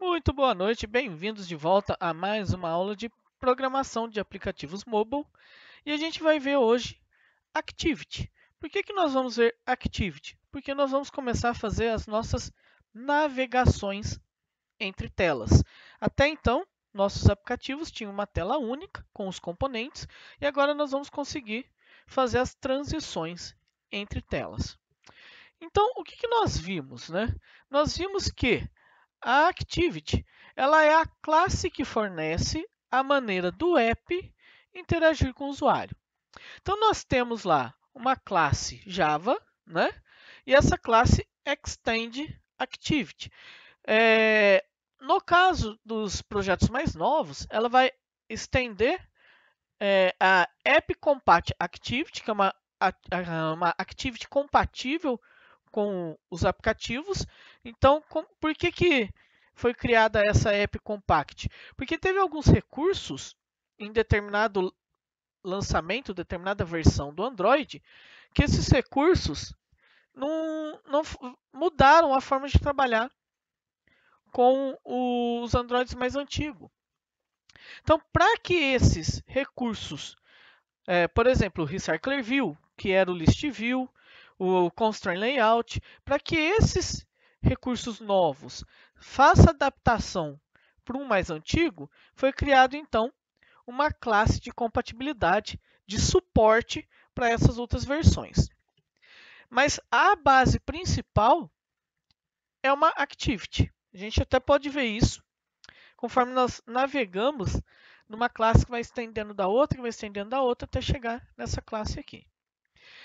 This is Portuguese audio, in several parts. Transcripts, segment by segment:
Muito boa noite, bem-vindos de volta a mais uma aula de programação de aplicativos mobile. E a gente vai ver hoje Activity. Por que nós vamos ver Activity? Porque nós vamos começar a fazer as nossas navegações entre telas. Até então, nossos aplicativos tinham uma tela única com os componentes e agora nós vamos conseguir fazer as transições entre telas. Então, o que nós vimos, né? Nós vimos que a Activity, ela é a classe que fornece a maneira do app interagir com o usuário. Então, nós temos lá uma classe Java, né? E essa classe Extend Activity. No caso dos projetos mais novos, ela vai estender a App Compat Activity, que é uma Activity compatível com os aplicativos. Então, por que foi criada essa App Compact? Porque teve alguns recursos em determinado lançamento, determinada versão do Android, que esses recursos não mudaram a forma de trabalhar com os Androids mais antigos. Então, para que esses recursos, por exemplo, o Recycler View, que era o List View, o Constraint Layout, para que esses recursos novos façam adaptação para um mais antigo, foi criado então uma classe de compatibilidade, de suporte para essas outras versões. Mas a base principal é uma Activity. A gente até pode ver isso conforme nós navegamos numa classe que vai estendendo da outra, que vai estendendo da outra, até chegar nessa classe aqui.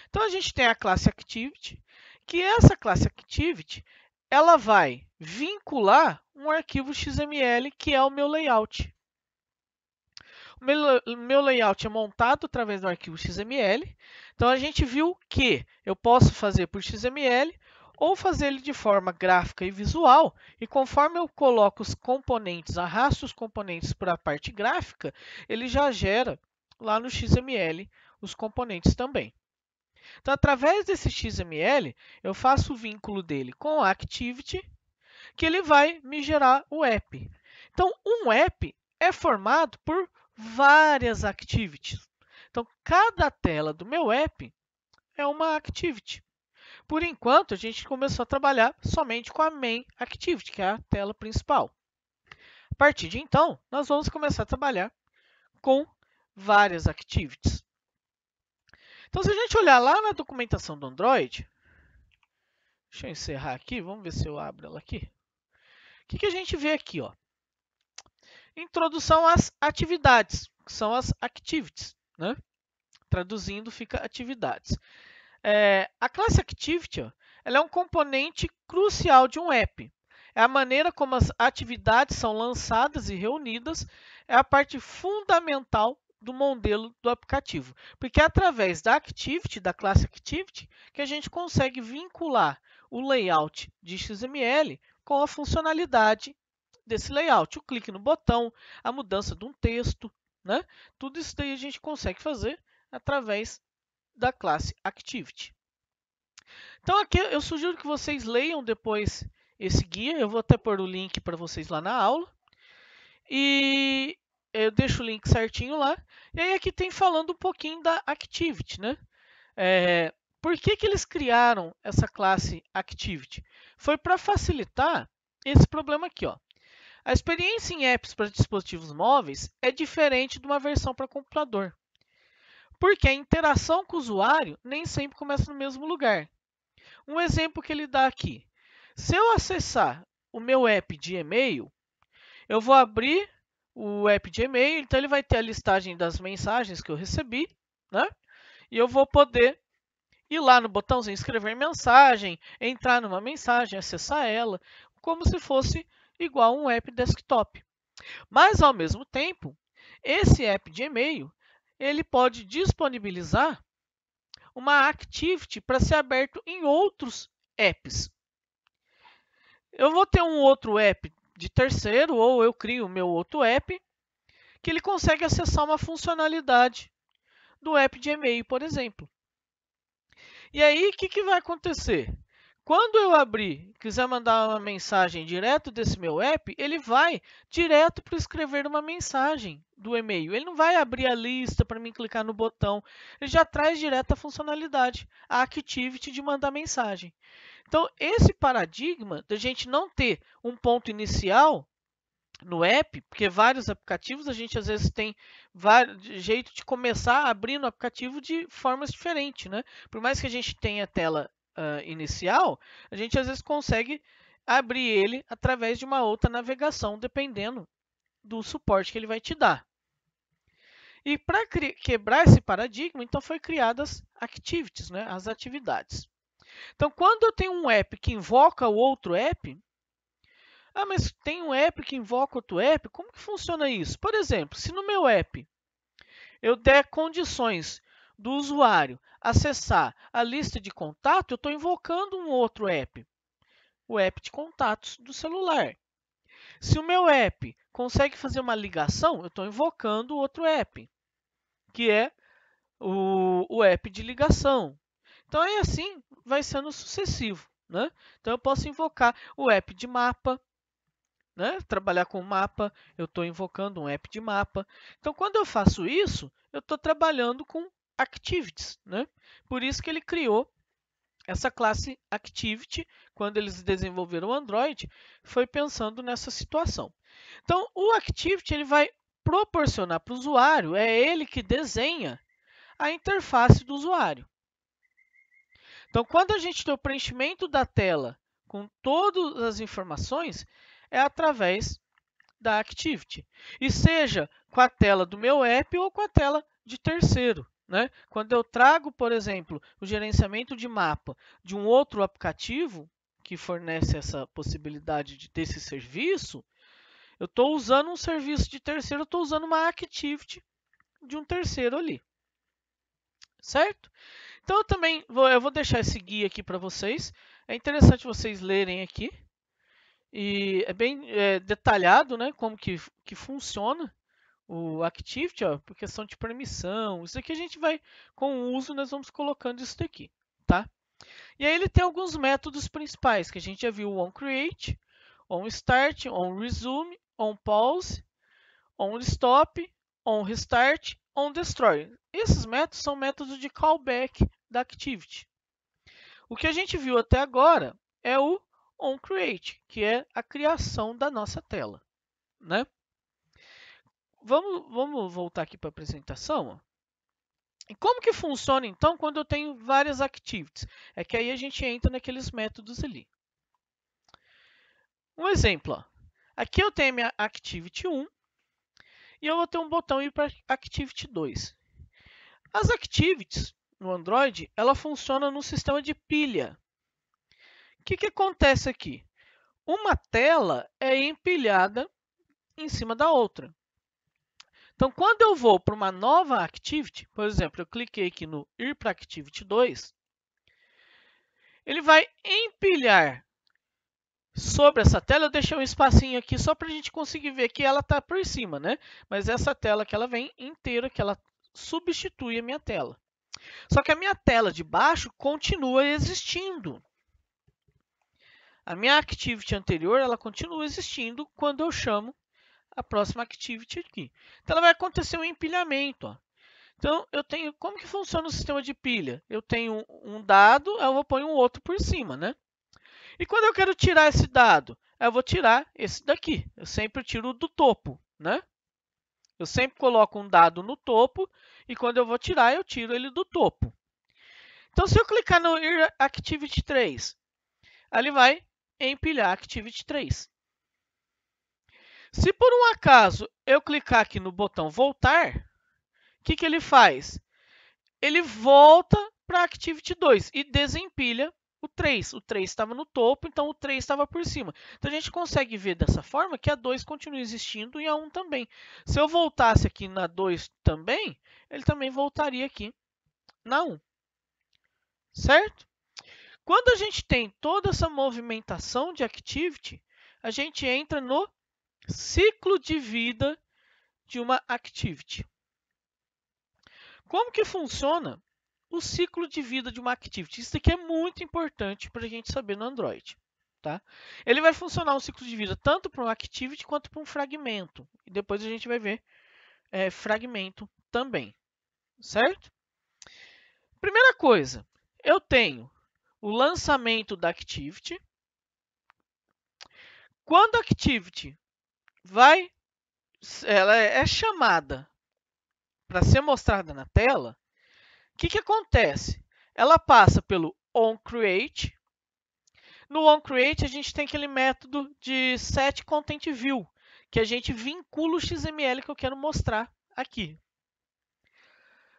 Então, a gente tem a classe Activity, que essa classe Activity, ela vai vincular um arquivo XML, que é o meu layout. O meu layout é montado através do arquivo XML. Então, a gente viu que eu posso fazer por XML ou fazer ele de forma gráfica e visual. E conforme eu coloco os componentes, arrasto os componentes para a parte gráfica, ele já gera lá no XML os componentes também. Então, através desse XML, eu faço o vínculo dele com a Activity, que ele vai me gerar o app. Então, um app é formado por várias activities. Então, cada tela do meu app é uma activity. Por enquanto, a gente começou a trabalhar somente com a main activity, que é a tela principal. A partir de então, nós vamos começar a trabalhar com várias activities. Então, se a gente olhar lá na documentação do Android, deixa eu encerrar aqui, vamos ver se eu abro ela aqui. O que a gente vê aqui? Ó? Introdução às atividades, que são as activities. Né? Traduzindo, fica atividades. A classe Activity ela é um componente crucial de um app. É a maneira como as atividades são lançadas e reunidas, é a parte fundamental do modelo do aplicativo. Porque é através da Activity, da classe Activity, que a gente consegue vincular o layout de XML com a funcionalidade desse layout. O clique no botão, a mudança de um texto, né? Tudo isso daí a gente consegue fazer através da classe Activity. Então aqui eu sugiro que vocês leiam depois esse guia, eu vou até pôr o link para vocês lá na aula. E eu deixo o link certinho lá. E aí aqui tem falando um pouquinho da Activity, né? Por que eles criaram essa classe Activity? Foi para facilitar esse problema aqui, ó. A experiência em apps para dispositivos móveis é diferente de uma versão para computador. Porque a interação com o usuário nem sempre começa no mesmo lugar. Um exemplo que ele dá aqui. Se eu acessar o meu app de e-mail, eu vou abrir o app de e-mail, então ele vai ter a listagem das mensagens que eu recebi, né? E eu vou poder ir lá no botãozinho escrever mensagem, entrar numa mensagem, acessar ela, como se fosse igual um app desktop. Mas, ao mesmo tempo, esse app de e-mail, ele pode disponibilizar uma activity para ser aberto em outros apps. Eu vou ter um outro app de terceiro, ou eu crio o meu outro app, que ele consegue acessar uma funcionalidade do app de e-mail, por exemplo. E aí, o que vai acontecer? Quando eu abrir, quiser mandar uma mensagem direto desse meu app, ele vai direto para escrever uma mensagem do e-mail. Ele não vai abrir a lista para mim clicar no botão. Ele já traz direto a funcionalidade, a activity de mandar mensagem. Então, esse paradigma da gente não ter um ponto inicial no app, porque vários aplicativos a gente às vezes tem jeito de começar abrindo o aplicativo de formas diferentes, né? Por mais que a gente tenha a tela inicial, a gente às vezes consegue abrir ele através de uma outra navegação, dependendo do suporte que ele vai te dar. E para quebrar esse paradigma, então foi criadas activities, né? As atividades. Então, quando eu tenho um app que invoca o outro app, mas tem um app que invoca outro app, como que funciona isso? Por exemplo, se no meu app eu der condições do usuário acessar a lista de contato, eu estou invocando um outro app, o app de contatos do celular. Se o meu app consegue fazer uma ligação, eu estou invocando outro app, que é o app de ligação. Então, é assim, vai sendo sucessivo, né? Então, eu posso invocar o app de mapa, né? Trabalhar com mapa, eu estou invocando um app de mapa. Então, quando eu faço isso, eu estou trabalhando com activities, né? Por isso que ele criou essa classe Activity, quando eles desenvolveram o Android, foi pensando nessa situação. Então, o Activity ele vai proporcionar para o usuário, é ele que desenha a interface do usuário. Então, quando a gente tem o preenchimento da tela com todas as informações, é através da Activity. E seja com a tela do meu app ou com a tela de terceiro. Né? Quando eu trago, por exemplo, o gerenciamento de mapa de um outro aplicativo que fornece essa possibilidade desse serviço, eu estou usando um serviço de terceiro, eu estou usando uma Activity de um terceiro ali. Certo? Então, eu vou deixar esse guia aqui para vocês. É interessante vocês lerem aqui. E é bem detalhado, né, como que funciona o Activity, ó, por questão de permissão. Isso aqui a gente vai, com o uso, nós vamos colocando isso daqui, tá? E aí ele tem alguns métodos principais, que a gente já viu o onCreate, onStart, onResume, onPause, onStop, onRestart, onDestroy. Esses métodos são métodos de callback da Activity. O que a gente viu até agora é o onCreate, que é a criação da nossa tela, né? Vamos voltar aqui para a apresentação. Ó. E como que funciona, então, quando eu tenho várias activities? É que aí a gente entra naqueles métodos ali. Um exemplo. Ó. Aqui eu tenho a minha Activity 1 e eu vou ter um botão ir para Activity 2. As Activities no Android, ela funciona no sistema de pilha. O que acontece aqui? Uma tela é empilhada em cima da outra. Então, quando eu vou para uma nova Activity, por exemplo, eu cliquei aqui no ir para Activity 2, ele vai empilhar sobre essa tela. Eu deixei um espacinho aqui só para a gente conseguir ver que ela está por cima, né? Mas essa tela que ela vem inteira, que ela substitui a minha tela. Só que a minha tela de baixo continua existindo. A minha Activity anterior, ela continua existindo quando eu chamo a próxima Activity aqui. Então, ela vai acontecer um empilhamento. Ó. Então, eu tenho, como que funciona o sistema de pilha? Eu tenho um dado, eu vou pôr um outro por cima, né? E quando eu quero tirar esse dado, eu vou tirar esse daqui. Eu sempre tiro do topo, né? Eu sempre coloco um dado no topo e quando eu vou tirar, eu tiro ele do topo. Então, se eu clicar no Activity 3, ele vai empilhar Activity 3. Se por um acaso eu clicar aqui no botão voltar, o que ele faz? Ele volta para a Activity 2 e desempilha o 3. O 3 estava no topo, então o 3 estava por cima. Então a gente consegue ver dessa forma que a 2 continua existindo e a 1 também. Se eu voltasse aqui na 2 também, ele também voltaria aqui na 1. Certo? Quando a gente tem toda essa movimentação de Activity, a gente entra no ciclo de vida de uma Activity. Como que funciona o ciclo de vida de uma activity. Isso aqui é muito importante para a gente saber no Android. Tá? Ele vai funcionar um ciclo de vida tanto para um activity quanto para um fragmento. E depois a gente vai ver fragmento também. Certo? Primeira coisa, eu tenho o lançamento da activity. Quando a activity ela é chamada para ser mostrada na tela, o que acontece? Ela passa pelo onCreate. No onCreate, a gente tem aquele método de setContentView, que a gente vincula o XML que eu quero mostrar aqui.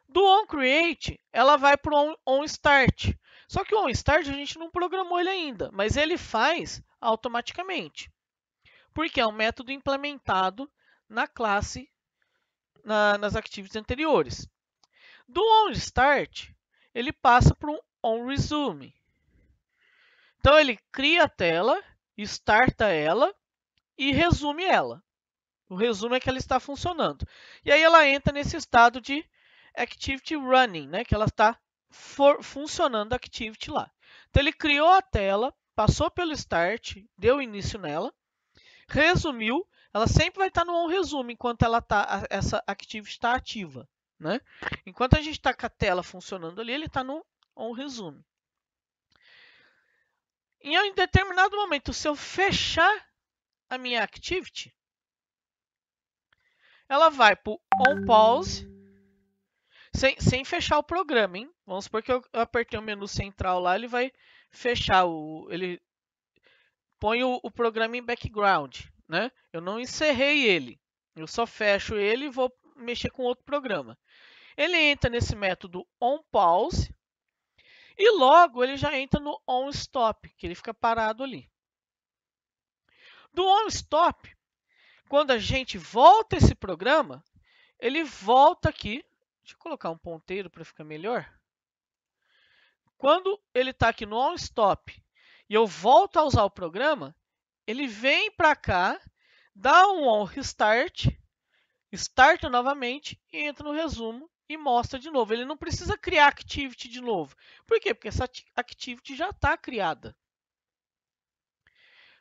Do onCreate, ela vai para o onStart. Só que o onStart a gente não programou ele ainda, mas ele faz automaticamente, porque é um método implementado na classe, nas activities anteriores. Do onStart, ele passa para um onResume. Então, ele cria a tela, starta ela e resume ela. O resumo é que ela está funcionando. E aí ela entra nesse estado de Activity Running, né? Que ela está funcionando a Activity lá. Então, ele criou a tela, passou pelo Start, deu início nela, resumiu. Ela sempre vai estar no onResume enquanto essa Activity está ativa. Né? Enquanto a gente está com a tela funcionando ali, ele está no onResume. Em um determinado momento, se eu fechar a minha Activity, ela vai para o onPause, sem fechar o programa, hein? Vamos supor que eu apertei o menu central lá, ele vai fechar, ele põe o programa em background, né? Eu não encerrei ele, eu só fecho ele e vou mexer com outro programa. Ele entra nesse método onPause e logo ele já entra no onStop, que ele fica parado ali. Do onStop, quando a gente volta esse programa, ele volta aqui. Deixa eu colocar um ponteiro para ficar melhor. Quando ele está aqui no onStop e eu volto a usar o programa, ele vem para cá, dá um onRestart, starta novamente e entra no resumo e mostra de novo. Ele não precisa criar Activity de novo. Por quê? Porque essa Activity já está criada.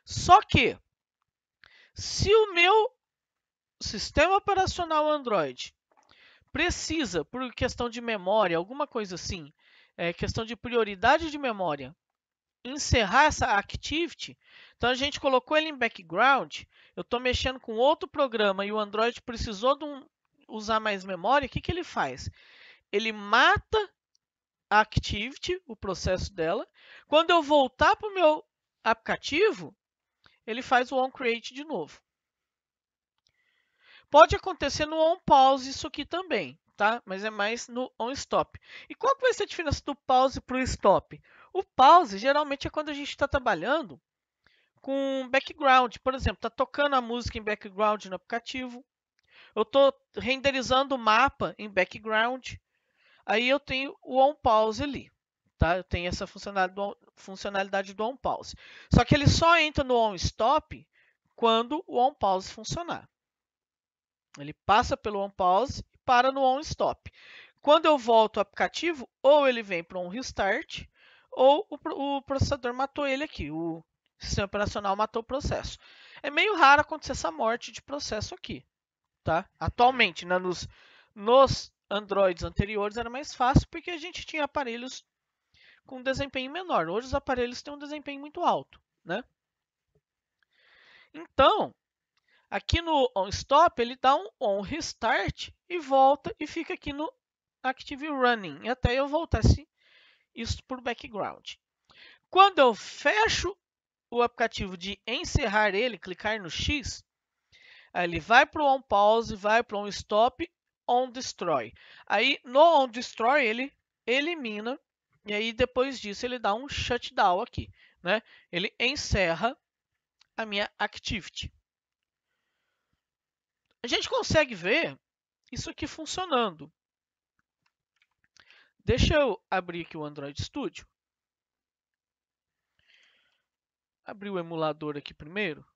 Só que, se o meu sistema operacional Android precisa, por questão de memória, alguma coisa assim, questão de prioridade de memória, encerrar essa activity, então a gente colocou ele em background, eu estou mexendo com outro programa e o Android precisou usar mais memória, o que ele faz? Ele mata a activity, o processo dela. Quando eu voltar para o meu aplicativo, ele faz o onCreate de novo. Pode acontecer no onPause isso aqui também, tá? Mas é mais no onStop. E qual que vai ser a diferença do pause para o stop? O pause geralmente é quando a gente está trabalhando com background. Por exemplo, está tocando a música em background no aplicativo. Eu estou renderizando o mapa em background. Aí eu tenho o onPause ali. Tá? Eu tenho essa funcionalidade do onPause. Só que ele só entra no onStop quando o onPause funcionar. Ele passa pelo onPause e para no onStop. Quando eu volto ao aplicativo, ou ele vem para um restart, ou o processador matou ele aqui. O sistema operacional matou o processo. É meio raro acontecer essa morte de processo aqui. Tá? Atualmente, né, nos Androids anteriores era mais fácil porque a gente tinha aparelhos com desempenho menor. Hoje os aparelhos têm um desempenho muito alto. Né? Então, aqui no onStop, ele dá um onRestart e volta e fica aqui no Active Running, até eu voltasse isso por background. Quando eu fecho o aplicativo de encerrar ele, clicar no X, aí ele vai para o onPause, vai para o onStop, onDestroy. Aí no onDestroy ele elimina e aí depois disso ele dá um shutdown aqui, né? Ele encerra a minha activity. A gente consegue ver isso aqui funcionando. Deixa eu abrir aqui o Android Studio. Abrir o emulador aqui primeiro.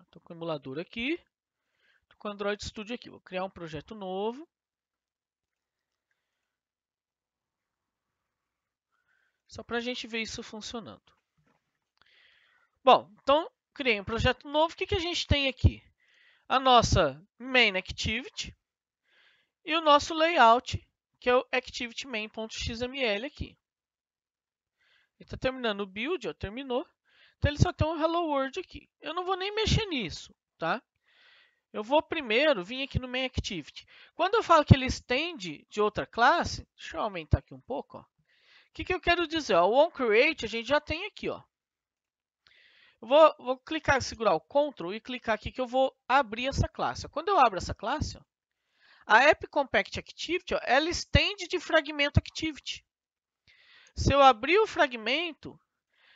Estou com o emulador aqui. Estou com o Android Studio aqui. Vou criar um projeto novo. Só para a gente ver isso funcionando. Bom, então criei um projeto novo. O que a gente tem aqui? A nossa main activity e o nosso layout, que é o activity main.xml aqui. Ele está terminando o build, ó, terminou. Então ele só tem um hello world aqui. Eu não vou nem mexer nisso, tá? Eu vou primeiro vir aqui no main activity. Quando eu falo que ele estende de outra classe, deixa eu aumentar aqui um pouco, ó. O que eu quero dizer? Ó, o onCreate a gente já tem aqui, ó. Eu vou clicar, segurar o Ctrl e clicar aqui que eu vou abrir essa classe. Quando eu abro essa classe, ó, a AppCompactActivity, ó, ela estende de fragmento activity. Se eu abrir o fragmento,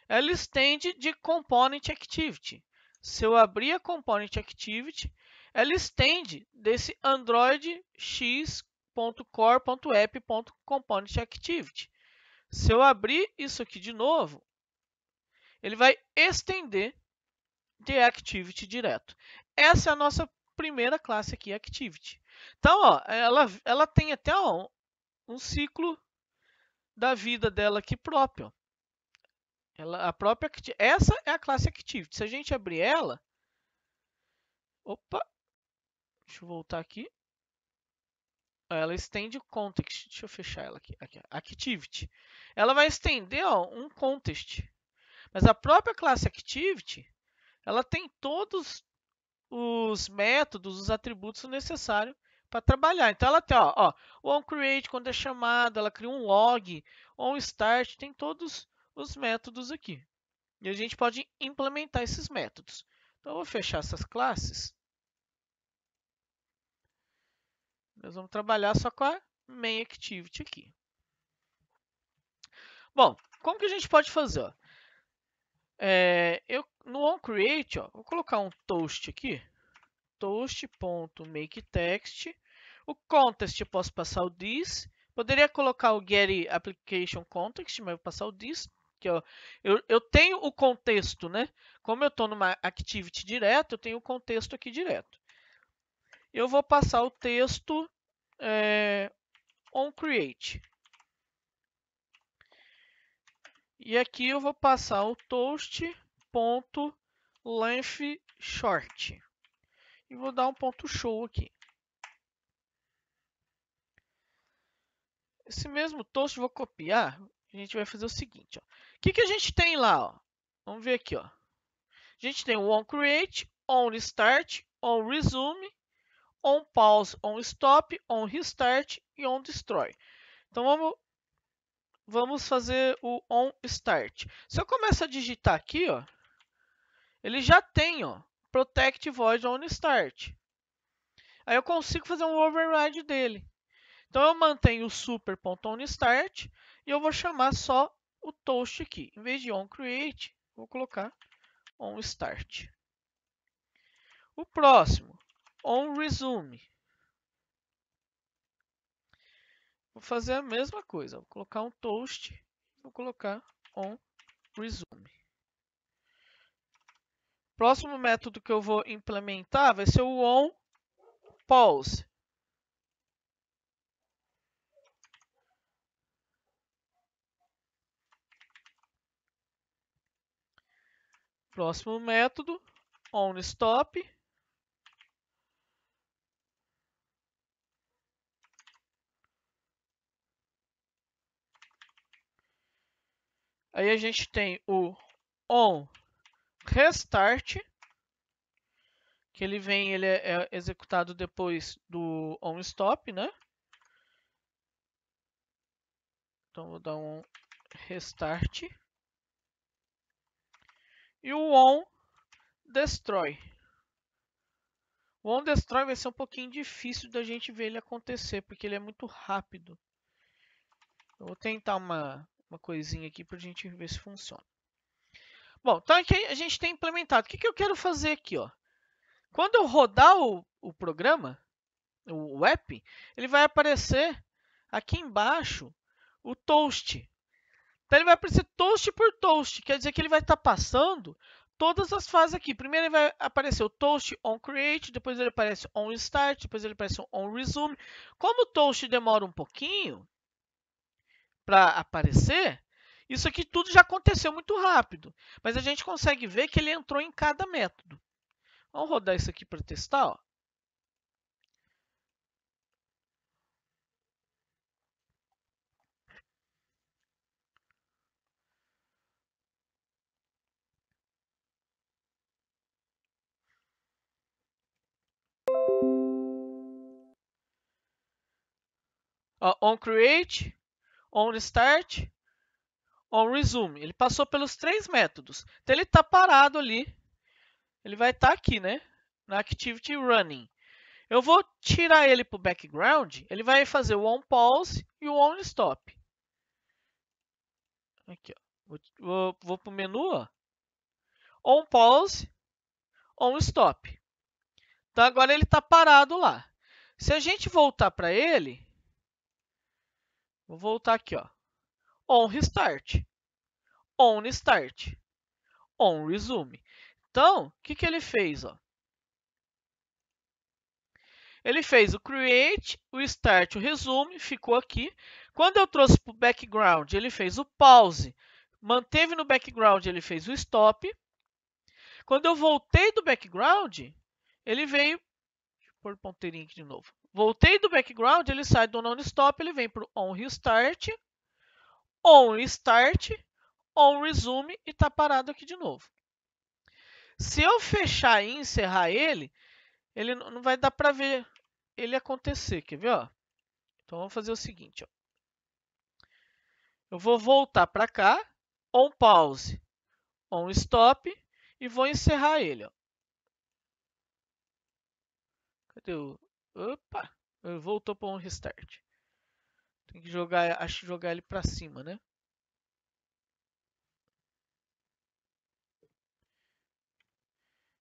ela estende de component activity. Se eu abrir a component activity, ela estende desse Android x.core.app.component activity. Se eu abrir isso aqui de novo, ele vai estender de activity direto. Essa é a nossa primeira classe aqui, activity. Então, ó, ela tem até ó, um ciclo da vida dela aqui próprio. Essa é a classe activity. Se a gente abrir ela, opa, deixa eu voltar aqui. Ela estende o context. Deixa eu fechar ela aqui. Activity. Ela vai estender ó, um context. Mas a própria classe activity, ela tem todos os métodos, os atributos necessários para trabalhar. Então ela tem ó, o onCreate quando é chamado, ela cria um log, onStart, tem todos os métodos aqui. E a gente pode implementar esses métodos. Então eu vou fechar essas classes. Nós vamos trabalhar só com a main activity aqui. Bom, como que a gente pode fazer? Ó? No onCreate, ó, vou colocar um toast aqui. Toast.makeText. O context eu posso passar o this. Poderia colocar o getApplicationContext, mas eu vou passar o this. Que eu tenho o contexto, né? Como eu estou numa activity direto, eu tenho o contexto aqui direto. Eu vou passar o texto onCreate. E aqui eu vou passar o toast.lengthShort. E vou dar um ponto show aqui. Esse mesmo toast eu vou copiar. A gente vai fazer o seguinte. O que a gente tem lá? Ó? Vamos ver aqui. Ó. A gente tem o onCreate, onStart, onResume, onPause, onStop, onRestart e onDestroy. Então vamos fazer o onStart. Se eu começar a digitar aqui, ó, ele já tem ó, Protect Void onStart. Aí eu consigo fazer um override dele. Então eu mantenho o super.onStart e eu vou chamar só o toast aqui. Em vez de onCreate, vou colocar onStart. O próximo, onResume. Vou fazer a mesma coisa. Vou colocar um toast, vou colocar onResume. Próximo método que eu vou implementar vai ser o onPause. Próximo método, onStop. Aí a gente tem o onRestart, que ele é executado depois do onStop, né? Então vou dar um restart. E o onDestroy. O onDestroy vai ser um pouquinho difícil da gente ver ele acontecer, porque ele é muito rápido. Eu vou tentar uma coisinha aqui para a gente ver se funciona. Bom, então aqui a gente tem implementado. O que eu quero fazer aqui? Ó? Quando eu rodar o programa, o app, ele vai aparecer aqui embaixo o toast. Então ele vai aparecer toast por toast, quer dizer que ele vai estar passando todas as fases aqui. Primeiro ele vai aparecer o toast on create, depois ele aparece on start, depois ele aparece on resume. Como o toast demora um pouquinho para aparecer, isso aqui tudo já aconteceu muito rápido. Mas a gente consegue ver que ele entrou em cada método. Vamos rodar isso aqui para testar. Ó. Ó, on create, on start, on resume. Ele passou pelos 3 métodos. Então ele está parado ali. Ele vai estar aqui, né? Na activity running. Eu vou tirar ele para o background. Ele vai fazer o on pause e o on stop. Aqui, ó. Vou para o menu. Ó. On pause, on stop. Então agora ele está parado lá. Se a gente voltar para ele, vou voltar aqui, ó. On restart, on start, on resume. Então, o que ele fez? Ó? Ele fez o create, o start, o resume, ficou aqui. Quando eu trouxe para o background, ele fez o pause, manteve no background, ele fez o stop. Quando eu voltei do background, ele veio... Deixa eu pôr o ponteirinho aqui de novo. Voltei do background, ele sai do non-stop, ele vem para o on restart, on start, on resume e está parado aqui de novo. Se eu fechar e encerrar ele não vai dar para ver ele acontecer. Quer ver? Ó? Então vamos fazer o seguinte. Ó. Eu vou voltar para cá, on pause, on stop e vou encerrar ele. Ó. Cadê o... Opa! Voltou para um restart. Tem que jogar, acho que jogar ele para cima, né?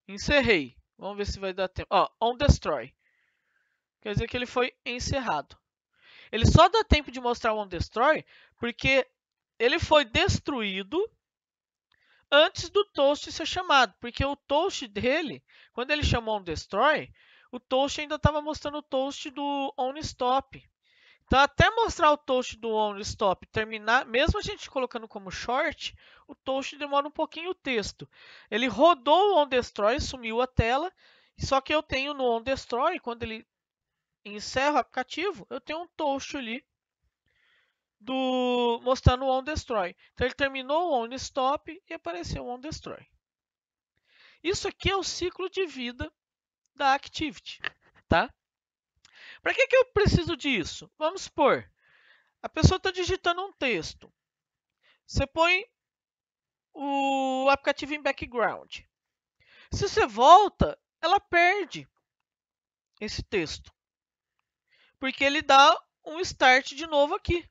Encerrei. Vamos ver se vai dar tempo. Ó, on destroy. Quer dizer que ele foi encerrado. Ele só dá tempo de mostrar o on destroy porque ele foi destruído antes do toast ser chamado. Porque o toast dele, quando ele chamou on destroy, o toast ainda estava mostrando o toast do on stop. Então, até mostrar o toast do on stop terminar, mesmo a gente colocando como short, o toast demora um pouquinho o texto. Ele rodou o on destroy, sumiu a tela, só que eu tenho no on destroy, quando ele encerra o aplicativo, eu tenho um toast ali mostrando o on destroy. Então, ele terminou o on stop e apareceu o on destroy. Isso aqui é o ciclo de vida da Activity, tá? Para que eu preciso disso? Vamos supor, a pessoa está digitando um texto. Você põe o aplicativo em background. Se você volta, ela perde esse texto. Porque ele dá um start de novo aqui.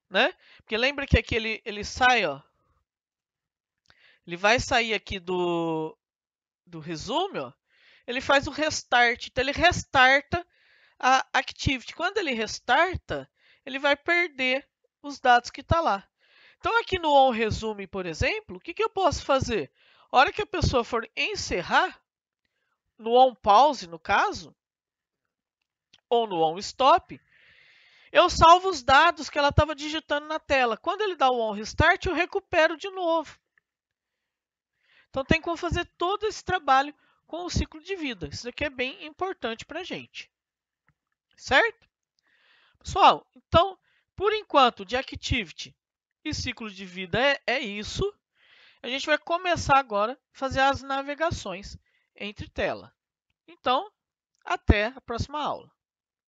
Né? Porque lembra que aqui ele sai, ó. Ele vai sair aqui do resume, ó. Ele faz o restart. Então, ele restarta a Activity. Quando ele restarta, ele vai perder os dados que está lá. Então, aqui no on resume, por exemplo, o que eu posso fazer? A hora que a pessoa for encerrar, no on pause, no caso, ou no on stop, eu salvo os dados que ela estava digitando na tela. Quando ele dá o on restart, eu recupero de novo. Então, tem como fazer todo esse trabalho com o ciclo de vida. Isso aqui é bem importante para a gente. Certo? Pessoal, então, por enquanto, de Activity e ciclo de vida é isso. A gente vai começar agora a fazer as navegações entre tela. Então, até a próxima aula.